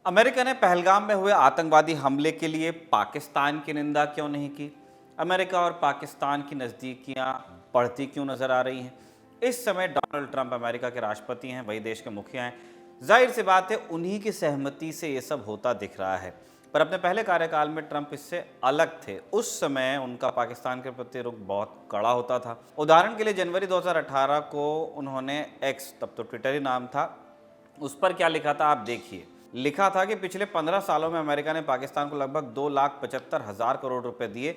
America ने पहलगाम में हुए आतंकवादी हमले के लिए पाकिस्तान की निंदा क्यों नहीं की? अमेरिका और पाकिस्तान की नज़दीकियां बढ़ती क्यों नजर आ रही हैं? इस समय डोनाल्ड ट्रंप अमेरिका के राष्ट्रपति हैं, वही देश के मुखिया हैं। जाहिर सी बात है, उन्हीं की सहमति से ये सब होता दिख रहा है। पर अपने पहले कार्यकाल में ट्रंप इससे अलग थे। उस समय उनका पाकिस्तान के प्रति रुख बहुत कड़ा होता था। उदाहरण के लिए जनवरी 2018 को उन्होंने एक्स, तब तो ट्विटर ही नाम था, उस पर क्या लिखा था आप देखिए। लिखा था कि पिछले 15 सालों में अमेरिका ने पाकिस्तान को लगभग 2,75,000 करोड़ रुपए दिए।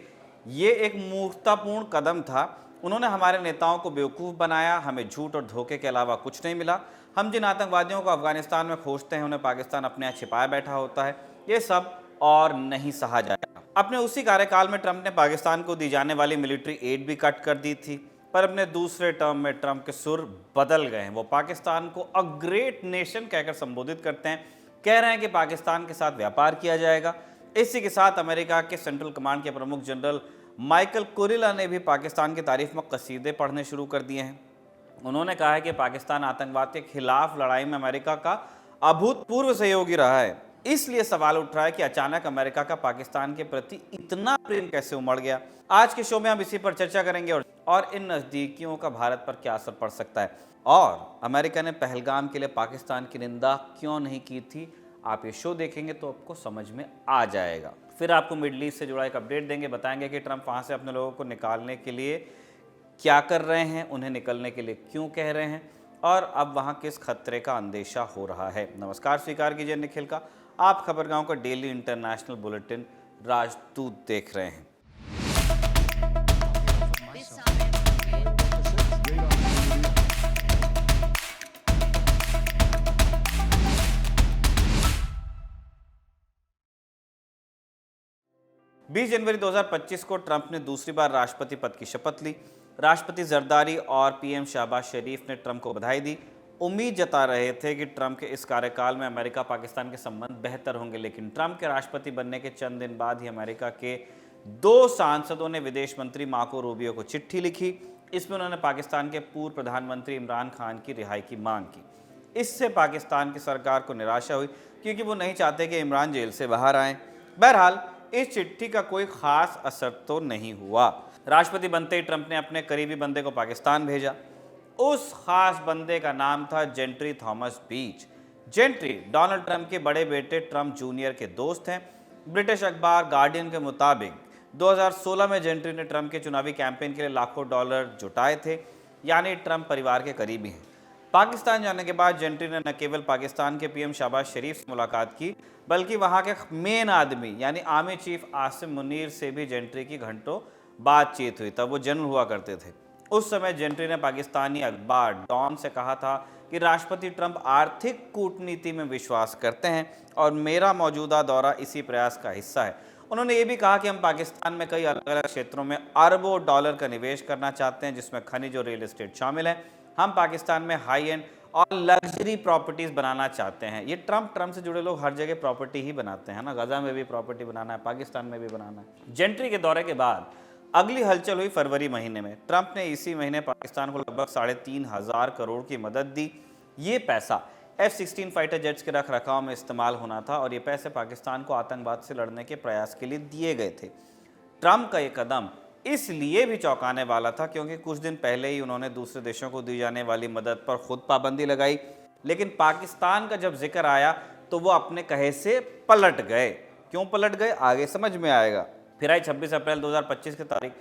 ये एक मूर्खतापूर्ण कदम था। उन्होंने हमारे नेताओं को बेवकूफ़ बनाया, हमें झूठ और धोखे के अलावा कुछ नहीं मिला। हम जिन आतंकवादियों को अफगानिस्तान में खोजते हैं, उन्हें पाकिस्तान अपने यहाँ छिपाया बैठा होता है। ये सब और नहीं सहा जाएगा। अपने उसी कार्यकाल में ट्रंप ने पाकिस्तान को दी जाने वाली मिलिट्री एड भी कट कर दी थी। पर अपने दूसरे टर्म में ट्रंप के सुर बदल गए हैं। वो पाकिस्तान को अ ग्रेट नेशन कहकर संबोधित करते हैं, कह रहे हैं कि पाकिस्तान के साथ व्यापार किया जाएगा। इसी के साथ अमेरिका के सेंट्रल कमांड के प्रमुख जनरल माइकल कुरिला ने भी पाकिस्तान की तारीफ में कसीदे पढ़ने शुरू कर दिए हैं। उन्होंने कहा है कि पाकिस्तान आतंकवाद के खिलाफ लड़ाई में अमेरिका का अभूतपूर्व सहयोगी रहा है। इसलिए सवाल उठ रहा है कि अचानक अमेरिका का पाकिस्तान के प्रति इतना प्रेम कैसे उमड़ गया। आज के शो में हम इसी पर चर्चा करेंगे और इन नज़दीकियों का भारत पर क्या असर पड़ सकता है, और अमेरिका ने पहलगाम के लिए पाकिस्तान की निंदा क्यों नहीं की थी। आप ये शो देखेंगे तो आपको समझ में आ जाएगा। फिर आपको मिडल ईस्ट से जुड़ा एक अपडेट देंगे, बताएंगे कि ट्रंप वहाँ से अपने लोगों को निकालने के लिए क्या कर रहे हैं, उन्हें निकलने के लिए क्यों कह रहे हैं, और अब वहाँ किस खतरे का अंदेशा हो रहा है। नमस्कार, स्वीकार कीजिए निखिल का। आप खबरगांव का डेली इंटरनेशनल बुलेटिन राजदूत देख रहे हैं। 20 जनवरी 2025 को ट्रंप ने दूसरी बार राष्ट्रपति पद की शपथ ली। राष्ट्रपति जरदारी और पीएम शहबाज शरीफ ने ट्रंप को बधाई दी। उम्मीद जता रहे थे कि ट्रंप के इस कार्यकाल में अमेरिका पाकिस्तान के संबंध बेहतर होंगे, लेकिन ट्रंप के राष्ट्रपति बनने के चंद दिन बाद ही अमेरिका के 2 सांसदों ने विदेश मंत्री मार्को रूबियो को चिट्ठी लिखी। इसमें उन्होंने पाकिस्तान के पूर्व प्रधानमंत्री इमरान खान की रिहाई की मांग की। इससे पाकिस्तान की सरकार को निराशा हुई, क्योंकि वो नहीं चाहते कि इमरान जेल से बाहर आए। बहरहाल, इस चिट्ठी का कोई खास असर तो नहीं हुआ। राष्ट्रपति बनते ही ट्रंप ने अपने करीबी बंदे को पाकिस्तान भेजा। उस खास बंदे का नाम था जेंट्री थॉमस बीच। जेंट्री डोनाल्ड ट्रंप के बड़े बेटे ट्रंप जूनियर के दोस्त हैं। ब्रिटिश अखबार गार्डियन के मुताबिक 2016 में जेंट्री ने ट्रंप के चुनावी कैंपेन के लिए लाखों डॉलर जुटाए थे, यानी ट्रंप परिवार के करीबी हैं। पाकिस्तान जाने के बाद जेंट्री ने न केवल पाकिस्तान के पीएम शहबाज शरीफ से मुलाकात की, बल्कि वहां के मेन आदमी यानी आर्मी चीफ आसिम मुनीर से भी जेंट्री की घंटों बातचीत हुई। तब वो जनरल हुआ करते थे। उस समय जेंट्री ने पाकिस्तानी अखबार डॉन से कहा था कि राष्ट्रपति ट्रंप आर्थिक कूटनीति में विश्वास करते हैं और मेरा मौजूदा दौरा इसी प्रयास का हिस्सा है। उन्होंने ये भी कहा कि हम पाकिस्तान में कई अलग अलग क्षेत्रों में अरबों डॉलर का निवेश करना चाहते हैं, जिसमें खनिज और रियल एस्टेट शामिल है। हम पाकिस्तान में हाई एंड और लग्जरी प्रॉपर्टीज बनाना चाहते हैं। ये ट्रंप से जुड़े लोग हर जगह प्रॉपर्टी ही बनाते हैं ना, गजा में भी प्रॉपर्टी बनाना है, पाकिस्तान में भी बनाना है। जेंट्री के दौरे के बाद अगली हलचल हुई फरवरी महीने में। ट्रंप ने इसी महीने पाकिस्तान को लगभग 3,500 करोड़ की मदद दी। ये पैसा F-16 फाइटर जेट्स के रख रखाव में इस्तेमाल होना था, और ये पैसे पाकिस्तान को आतंकवाद से लड़ने के प्रयास के लिए दिए गए थे। ट्रंप का ये कदम इसलिए भी चौंकाने वाला था क्योंकि कुछ दिन पहले ही उन्होंने दूसरे देशों को दी जाने वाली मदद पर खुद पाबंदी लगाई। लेकिन पाकिस्तान का जब जिक्र आया तो वो अपने कहे से पलट गए। क्यों पलट गए, आगे समझ में आएगा। फिर आई 26 अप्रैल 2025 की तारीख।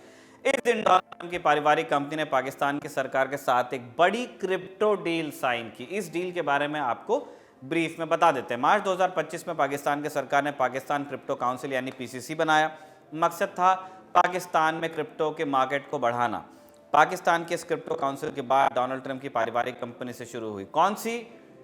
इस दिन डोनाल्ड ट्रंप की पारिवारिक कंपनी ने पाकिस्तान की सरकार के साथ एक बड़ी क्रिप्टो डील साइन की। इस डील के बारे में आपको ब्रीफ में बता देते हैं। मार्च 2025 में पाकिस्तान की सरकार ने पाकिस्तान क्रिप्टो काउंसिल यानी PCC बनाया। मकसद था पाकिस्तान में क्रिप्टो के मार्केट को बढ़ाना। पाकिस्तान के इस क्रिप्टो काउंसिल के बाद डोनाल्ड ट्रंप की पारिवारिक कंपनी से शुरू हुई। कौन सी?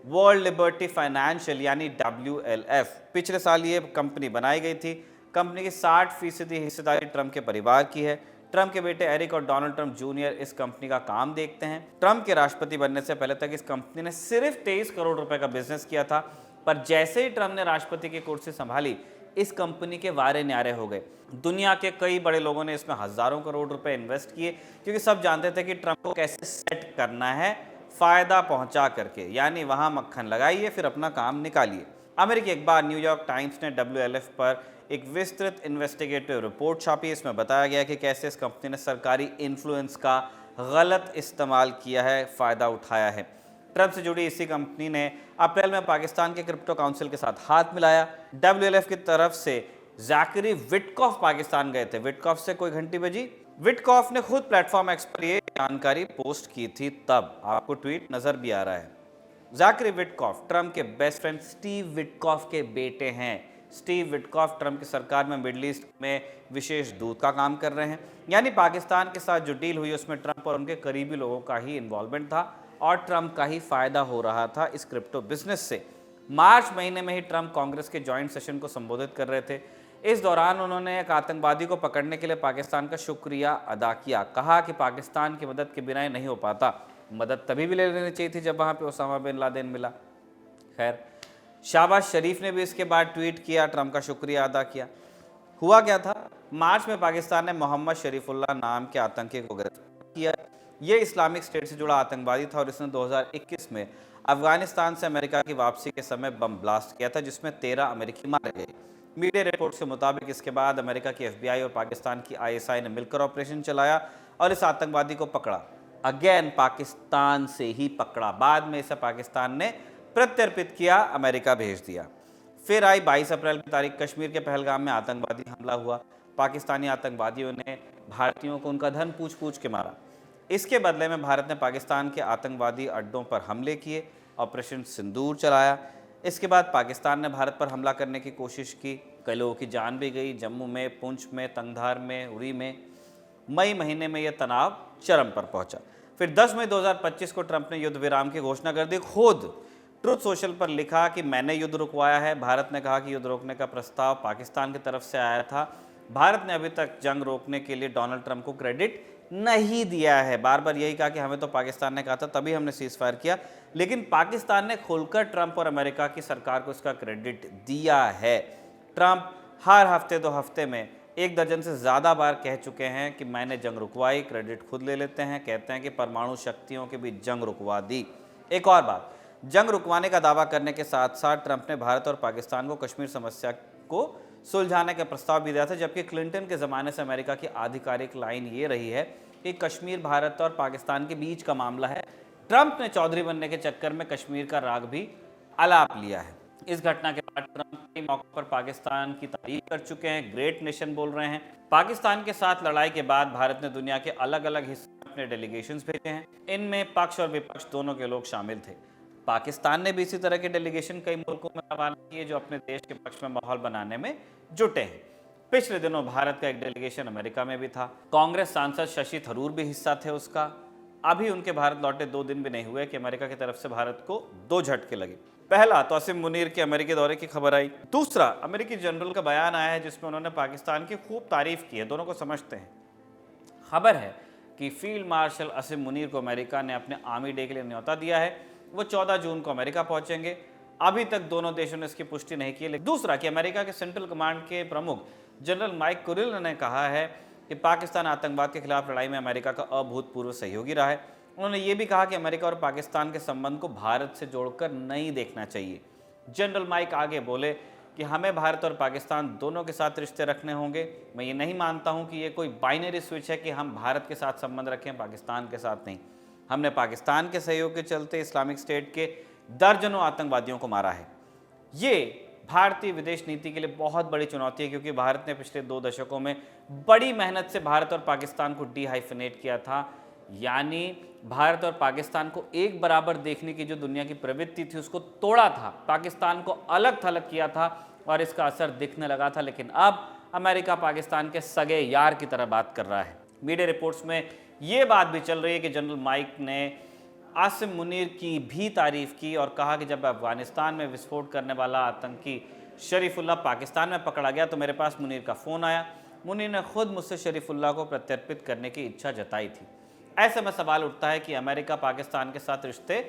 वर्ल्ड लिबर्टी फाइनेंशियल यानी WLF। पिछले साल ये कंपनी बनाई गई थी। कंपनी की 60% हिस्सेदारी ट्रंप के परिवार की है। ट्रंप के बेटे एरिक और डोनाल्ड ट्रंप जूनियर इस कंपनी का काम देखते हैं। ट्रंप के राष्ट्रपति बनने से पहले तक इस कंपनी ने सिर्फ 23 करोड़ रुपए का बिजनेस किया था, पर जैसे ही ट्रंप ने राष्ट्रपति की कुर्सी संभाली, इस कंपनी के वारे न्यारे हो गए। दुनिया के कई बड़े लोगों ने इसमें हजारों करोड़ रुपए इन्वेस्ट किए, क्योंकि सब जानते थे कि ट्रंप को कैसे सेट करना है फायदा पहुंचा करके, यानी वहां मक्खन लगाइए फिर अपना काम निकालिए। अमेरिकी अखबार न्यूयॉर्क टाइम्स ने WLF पर एक विस्तृत इन्वेस्टिगेटिव रिपोर्ट छापी। इसमें बताया गया कि कैसे इस कंपनी ने सरकारी इन्फ्लुएंस का गलत इस्तेमाल किया है, फ़ायदा उठाया है। ट्रंप से जुड़ी इसी कंपनी ने अप्रैल में पाकिस्तान के क्रिप्टो काउंसिल के साथ हाथ मिलाया। WLF की तरफ से ज़ाकरी विटकॉफ पाकिस्तान गए थे। विटकॉफ से कोई घंटी बजी। विटकॉफ ने खुद प्लेटफॉर्म एक्स पर ये जानकारी पोस्ट की थी, तब आपको ट्वीट नजर भी आ रहा है। ज़ाकरी विटकॉफ ट्रंप के बेस्ट फ्रेंड स्टीव विटकॉफ के बेटे हैं। स्टीव विटकॉफ ट्रंप की सरकार में मिडल ईस्ट में विशेष दूत का काम कर रहे हैं। यानी पाकिस्तान के साथ जो डील हुई उसमें ट्रंप और उनके करीबी लोगों का ही इन्वॉल्वमेंट था और ट्रंप का ही फायदा हो रहा था इस क्रिप्टो बिजनेस से। मार्च महीने में ही ट्रंप कांग्रेस के जॉइंट सेशन को संबोधित कर रहे थे। इस दौरान उन्होंने एक आतंकवादी को पकड़ने के लिए पाकिस्तान का शुक्रिया अदा किया। कहा कि पाकिस्तान की मदद के बिना ही नहीं हो पाता, मदद तभी भी ले लेनी चाहिए थी जब वहाँ पे ओसामा बिन लादेन मिला। खैर, शहबाज शरीफ ने भी इसके बाद ट्वीट किया, ट्रंप का शुक्रिया अदा किया। हुआ क्या था, मार्च में पाकिस्तान ने मोहम्मद शरीफुल्लाह नाम के आतंकी को गिरफ्तार किया। ये इस्लामिक स्टेट से जुड़ा आतंकवादी था और इसने 2021 में अफगानिस्तान से अमेरिका की वापसी के समय बम ब्लास्ट किया था, जिसमें 13 अमेरिकी मारे गए। मीडिया रिपोर्ट के मुताबिक इसके बाद अमेरिका की FBI और पाकिस्तान की ISI ने मिलकर ऑपरेशन चलाया और इस आतंकवादी को पकड़ा। अगेन पाकिस्तान से ही पकड़ा, बाद में इसे पाकिस्तान ने प्रत्यर्पित किया, अमेरिका भेज दिया। फिर आई 22 अप्रैल की तारीख, कश्मीर के पहलगाम में आतंकवादी हमला हुआ। पाकिस्तानी आतंकवादियों ने भारतीयों को उनका धन पूछ पूछ के मारा। इसके बदले में भारत ने पाकिस्तान के आतंकवादी अड्डों पर हमले किए, ऑपरेशन सिंदूर चलाया। इसके बाद पाकिस्तान ने भारत पर हमला करने की कोशिश की, कई लोगों की जान भी गई, जम्मू में, पुंछ में, तंगधार में, उरी में। मई महीने में यह तनाव चरम पर पहुंचा। फिर 10 मई 2025 को ट्रंप ने युद्ध विराम की घोषणा कर दी। खुद ट्रुथ सोशल पर लिखा कि मैंने युद्ध रुकवाया है। भारत ने कहा कि युद्ध रोकने का प्रस्ताव पाकिस्तान की तरफ से आया था। भारत ने अभी तक जंग रोकने के लिए डोनाल्ड ट्रंप को क्रेडिट नहीं दिया है। बार बार यही कहा कि हमें तो पाकिस्तान ने कहा था, तभी हमने सीज फायर किया, लेकिन पाकिस्तान ने खुलकर ट्रंप और अमेरिका की सरकार को इसका क्रेडिट दिया है। ट्रंप हर हफ्ते 2 हफ्ते में 1 दर्जन से ज़्यादा बार कह चुके हैं कि मैंने जंग रुकवाई, क्रेडिट खुद ले लेते हैं। कहते हैं कि परमाणु शक्तियों के बीच जंग रुकवा दी। एक और बात, जंग रुकवाने का दावा करने के साथ साथ ट्रंप ने भारत और पाकिस्तान को कश्मीर समस्या को सुलझाने का प्रस्ताव भी दिया था, जबकि क्लिंटन के ज़माने से अमेरिका की आधिकारिक लाइन ये रही है कि कश्मीर भारत और पाकिस्तान के बीच का मामला है। ट्रंप ने चौधरी बनने के चक्कर में कश्मीर का राग भी अलाप लिया है। इस घटना के बाद ट्रंप कई मौकों पर पाकिस्तान की तारीफ कर चुके हैं, ग्रेट नेशन बोल रहे हैं। पाकिस्तान के साथ लड़ाई के बाद भारत ने दुनिया के अलग अलग हिस्सों में अपने डेलीगेशंस भेजे हैं। इनमें पक्ष और विपक्ष दोनों के लोग शामिल थे। पाकिस्तान ने भी इसी तरह के डेलीगेशन कई मुल्कों में रवाना किए जो अपने देश के पक्ष में माहौल बनाने में जुटे हैं। पिछले दिनों भारत का एक डेलीगेशन अमेरिका में भी था। कांग्रेस सांसद शशि थरूर भी हिस्सा थे उसका। अभी उनके भारत लौटे 2 दिन भी नहीं हुए कि अमेरिका की तरफ से भारत को 2 झटके लगे। पहला तो असीम मुनीर के अमेरिकी दौरे की खबर आई। दूसरा, अमेरिकी जनरल का बयान आया है जिसमें उन्होंने पाकिस्तान की खूब तारीफ की है। दोनों को समझते हैं। खबर है कि फील्ड मार्शल असीम मुनीर को अमेरिका ने अपने आर्मी डे के लिए न्योता दिया है। वो 14 जून को अमेरिका पहुंचेंगे। अभी तक दोनों देशों ने इसकी पुष्टि नहीं की। लेकिन दूसरा कि अमेरिका के सेंट्रल कमांड के प्रमुख जनरल माइक कुरिल ने कहा है कि पाकिस्तान आतंकवाद के खिलाफ लड़ाई में अमेरिका का अभूतपूर्व सहयोगी रहा है। उन्होंने ये भी कहा कि अमेरिका और पाकिस्तान के संबंध को भारत से जोड़कर नहीं देखना चाहिए। जनरल माइक आगे बोले कि हमें भारत और पाकिस्तान दोनों के साथ रिश्ते रखने होंगे। मैं ये नहीं मानता हूँ कि ये कोई बाइनरी स्विच है कि हम भारत के साथ संबंध रखें, पाकिस्तान के साथ नहीं। हमने पाकिस्तान के सहयोग के चलते इस्लामिक स्टेट के दर्जनों आतंकवादियों को मारा है। ये भारतीय विदेश नीति के लिए बहुत बड़ी चुनौती है, क्योंकि भारत ने पिछले 2 दशकों में बड़ी मेहनत से भारत और पाकिस्तान को डीहाइफनेट किया था। यानी भारत और पाकिस्तान को एक बराबर देखने की जो दुनिया की प्रवृत्ति थी उसको तोड़ा था, पाकिस्तान को अलग थलग किया था और इसका असर दिखने लगा था। लेकिन अब अमेरिका पाकिस्तान के सगे यार की तरह बात कर रहा है। मीडिया रिपोर्ट्स में ये बात भी चल रही है कि जनरल माइक ने आसिम मुनीर की भी तारीफ की और कहा कि जब अफगानिस्तान में विस्फोट करने वाला आतंकी शरीफुल्लाह पाकिस्तान में पकड़ा गया तो मेरे पास मुनीर का फ़ोन आया। मुनीर ने खुद मुझसे शरीफुल्लाह को प्रत्यर्पित करने की इच्छा जताई थी। ऐसे में सवाल उठता है कि अमेरिका पाकिस्तान के साथ रिश्ते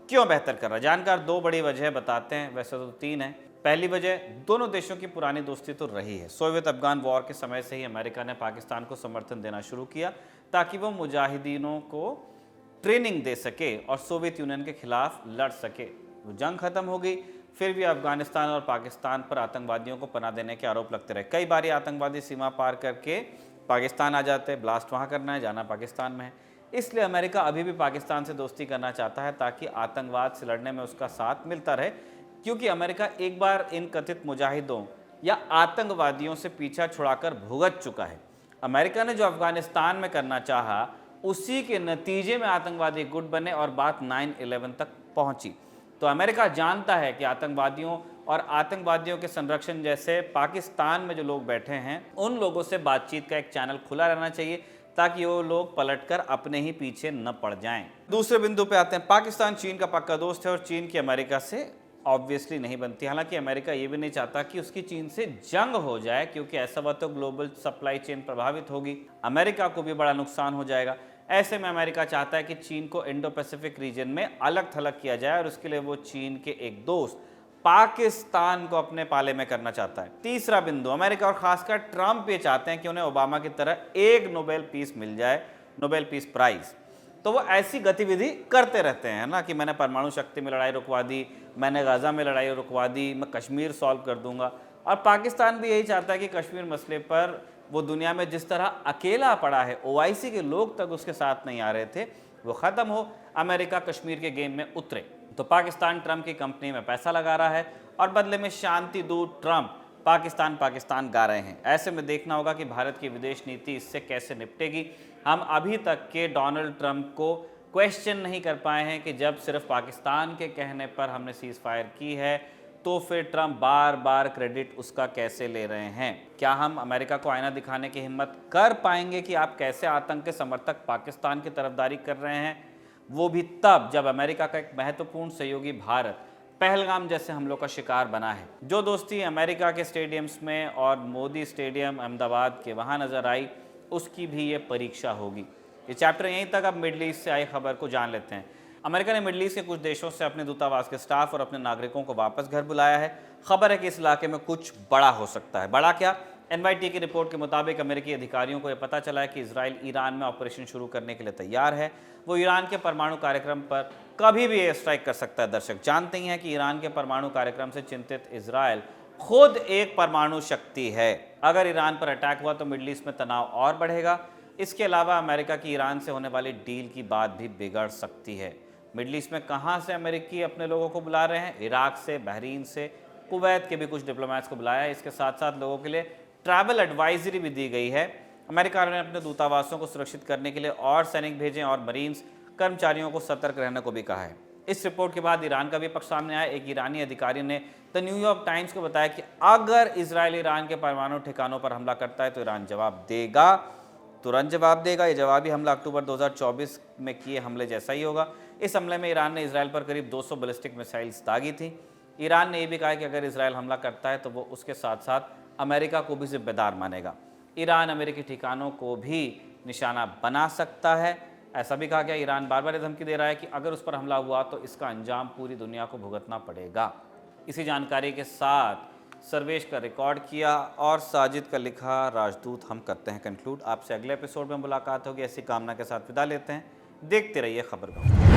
क्यों बेहतर कर रहा है। जानकार 2 बड़ी वजह बताते हैं, वैसे तो 3 है। पहली वजह, दोनों देशों की पुरानी दोस्ती तो रही है। सोवियत अफगान वॉर के समय से ही अमेरिका ने पाकिस्तान को समर्थन देना शुरू किया ताकि वो मुजाहिदीनों को ट्रेनिंग दे सके और सोवियत यूनियन के खिलाफ लड़ सके। वो जंग खत्म हो गई, फिर भी अफगानिस्तान और पाकिस्तान पर आतंकवादियों को पनाह देने के आरोप लगते रहे। कई बार आतंकवादी सीमा पार करके पाकिस्तान आ जाते, ब्लास्ट वहाँ करना है, जाना पाकिस्तान में है। इसलिए अमेरिका अभी भी पाकिस्तान से दोस्ती करना चाहता है ताकि आतंकवाद से लड़ने में उसका साथ मिलता रहे, क्योंकि अमेरिका एक बार इन कथित मुजाहिदों या आतंकवादियों से पीछा छुड़ाकर भुगत चुका है। अमेरिका ने जो अफगानिस्तान में करना चाहा, उसी के नतीजे में आतंकवादी गुट बने और बात 9/11 तक पहुंची। तो अमेरिका जानता है कि आतंकवादियों और आतंकवादियों के संरक्षण जैसे पाकिस्तान में जो लोग बैठे हैं, उन लोगों से बातचीत का एक चैनल खुला रहना चाहिए ताकि वो लोग पलटकर अपने ही पीछे न पड़ जाएं। दूसरे बिंदु पे आते हैं। पाकिस्तान चीन का पक्का दोस्त है और चीन की अमेरिका से ऑब्वियसली नहीं बनती। हालांकि अमेरिका ये भी नहीं चाहता कि उसकी चीन से जंग हो जाए, क्योंकि ऐसा हुआ तो ग्लोबल सप्लाई चेन प्रभावित होगी, अमेरिका को भी बड़ा नुकसान हो जाएगा। ऐसे में अमेरिका चाहता है कि चीन को इंडो पैसिफिक रीजन में अलग थलग किया जाए और उसके लिए वो चीन के एक दोस्त पाकिस्तान को अपने पाले में करना चाहता है। तीसरा बिंदु, अमेरिका और खासकर ट्रंप ये चाहते हैं कि उन्हें ओबामा की तरह एक नोबेल पीस मिल जाए, नोबेल पीस प्राइज। तो वो ऐसी गतिविधि करते रहते हैं ना कि मैंने परमाणु शक्ति में लड़ाई रुकवा दी, मैंने गाज़ा में लड़ाई रुकवा दी, मैं कश्मीर सॉल्व कर दूंगा। और पाकिस्तान भी यही चाहता है कि कश्मीर मसले पर वो दुनिया में जिस तरह अकेला पड़ा है, ओआईसी के लोग तक उसके साथ नहीं आ रहे थे, वो ख़त्म हो, अमेरिका कश्मीर के गेम में उतरे। तो पाकिस्तान ट्रंप की कंपनी में पैसा लगा रहा है और बदले में शांति दूत ट्रंप पाकिस्तान पाकिस्तान गा रहे हैं। ऐसे में देखना होगा कि भारत की विदेश नीति इससे कैसे निपटेगी। हम अभी तक के डोनाल्ड ट्रंप को क्वेश्चन नहीं कर पाए हैं कि जब सिर्फ पाकिस्तान के कहने पर हमने सीज फायर की है, तो फिर ट्रंप बार बार क्रेडिट उसका कैसे ले रहे हैं। क्या हम अमेरिका को आईना दिखाने की हिम्मत कर पाएंगे कि आप कैसे आतंक के समर्थक पाकिस्तान की तरफदारी कर रहे हैं, वो भी तब जब अमेरिका का एक महत्वपूर्ण सहयोगी भारत पहलगाम जैसे हमलों का शिकार बना है। जो दोस्ती अमेरिका के स्टेडियम्स में और मोदी स्टेडियम अहमदाबाद के वहाँ नज़र आई, उसकी भी ये परीक्षा होगी। ये चैप्टर यहीं तक। अब मिडल ईस्ट से आई खबर को जान लेते हैं। अमेरिका ने मिडल ईस्ट के कुछ देशों से अपने दूतावास के स्टाफ और अपने नागरिकों को वापस घर बुलाया है। खबर है कि इस इलाके में कुछ बड़ा हो सकता है। बड़ा क्या? एनवाईटी की रिपोर्ट के मुताबिक अमेरिकी अधिकारियों को यह पता चला है कि इजराइल ईरान में ऑपरेशन शुरू करने के लिए तैयार है। वो ईरान के परमाणु कार्यक्रम पर कभी भी एयर स्ट्राइक कर सकता है। दर्शक जानते ही हैं कि ईरान के परमाणु कार्यक्रम से चिंतित इजराइल खुद एक परमाणु शक्ति है। अगर ईरान पर अटैक हुआ तो मिडल ईस्ट में तनाव और बढ़ेगा। इसके अलावा अमेरिका की ईरान से होने वाली डील की बात भी बिगड़ सकती है। मिडल ईस्ट में कहाँ से अमेरिकी अपने लोगों को बुला रहे हैं? इराक से, बहरीन से, कुवैत के भी कुछ डिप्लोमेट्स को बुलाया है। इसके साथ साथ लोगों के लिए ट्रैवल एडवाइजरी भी दी गई है। अमेरिका ने अपने दूतावासों को सुरक्षित करने के लिए और सैनिक भेजे और मरीन्स कर्मचारियों को सतर्क रहने को भी कहा है। इस रिपोर्ट के बाद ईरान का भी पक्ष सामने आया। एक ईरानी अधिकारी ने द न्यूयॉर्क टाइम्स को बताया कि अगर इजराइल ईरान के परमाणु ठिकानों पर हमला करता है तो ईरान जवाब देगा, तुरंत जवाब देगा। ये जवाबी हमला अक्टूबर 2024 में किए हमले जैसा ही होगा। इस हमले में ईरान ने इजराइल पर करीब 200 बैलिस्टिक मिसाइल्स दागी थी। ईरान ने यह भी कहा कि अगर इजराइल हमला करता है तो वो उसके साथ साथ अमेरिका को भी जिम्मेदार मानेगा। ईरान अमेरिकी ठिकानों को भी निशाना बना सकता है, ऐसा भी कहा गया। ईरान बार बार धमकी दे रहा है कि अगर उस पर हमला हुआ तो इसका अंजाम पूरी दुनिया को भुगतना पड़ेगा। इसी जानकारी के साथ सर्वेश का रिकॉर्ड किया और साजिद का लिखा राजदूत हम करते हैं कंक्लूड। आपसे अगले एपिसोड में मुलाकात होगी। ऐसी कामना के साथ विदा लेते हैं। देखते रहिए खबरगाम।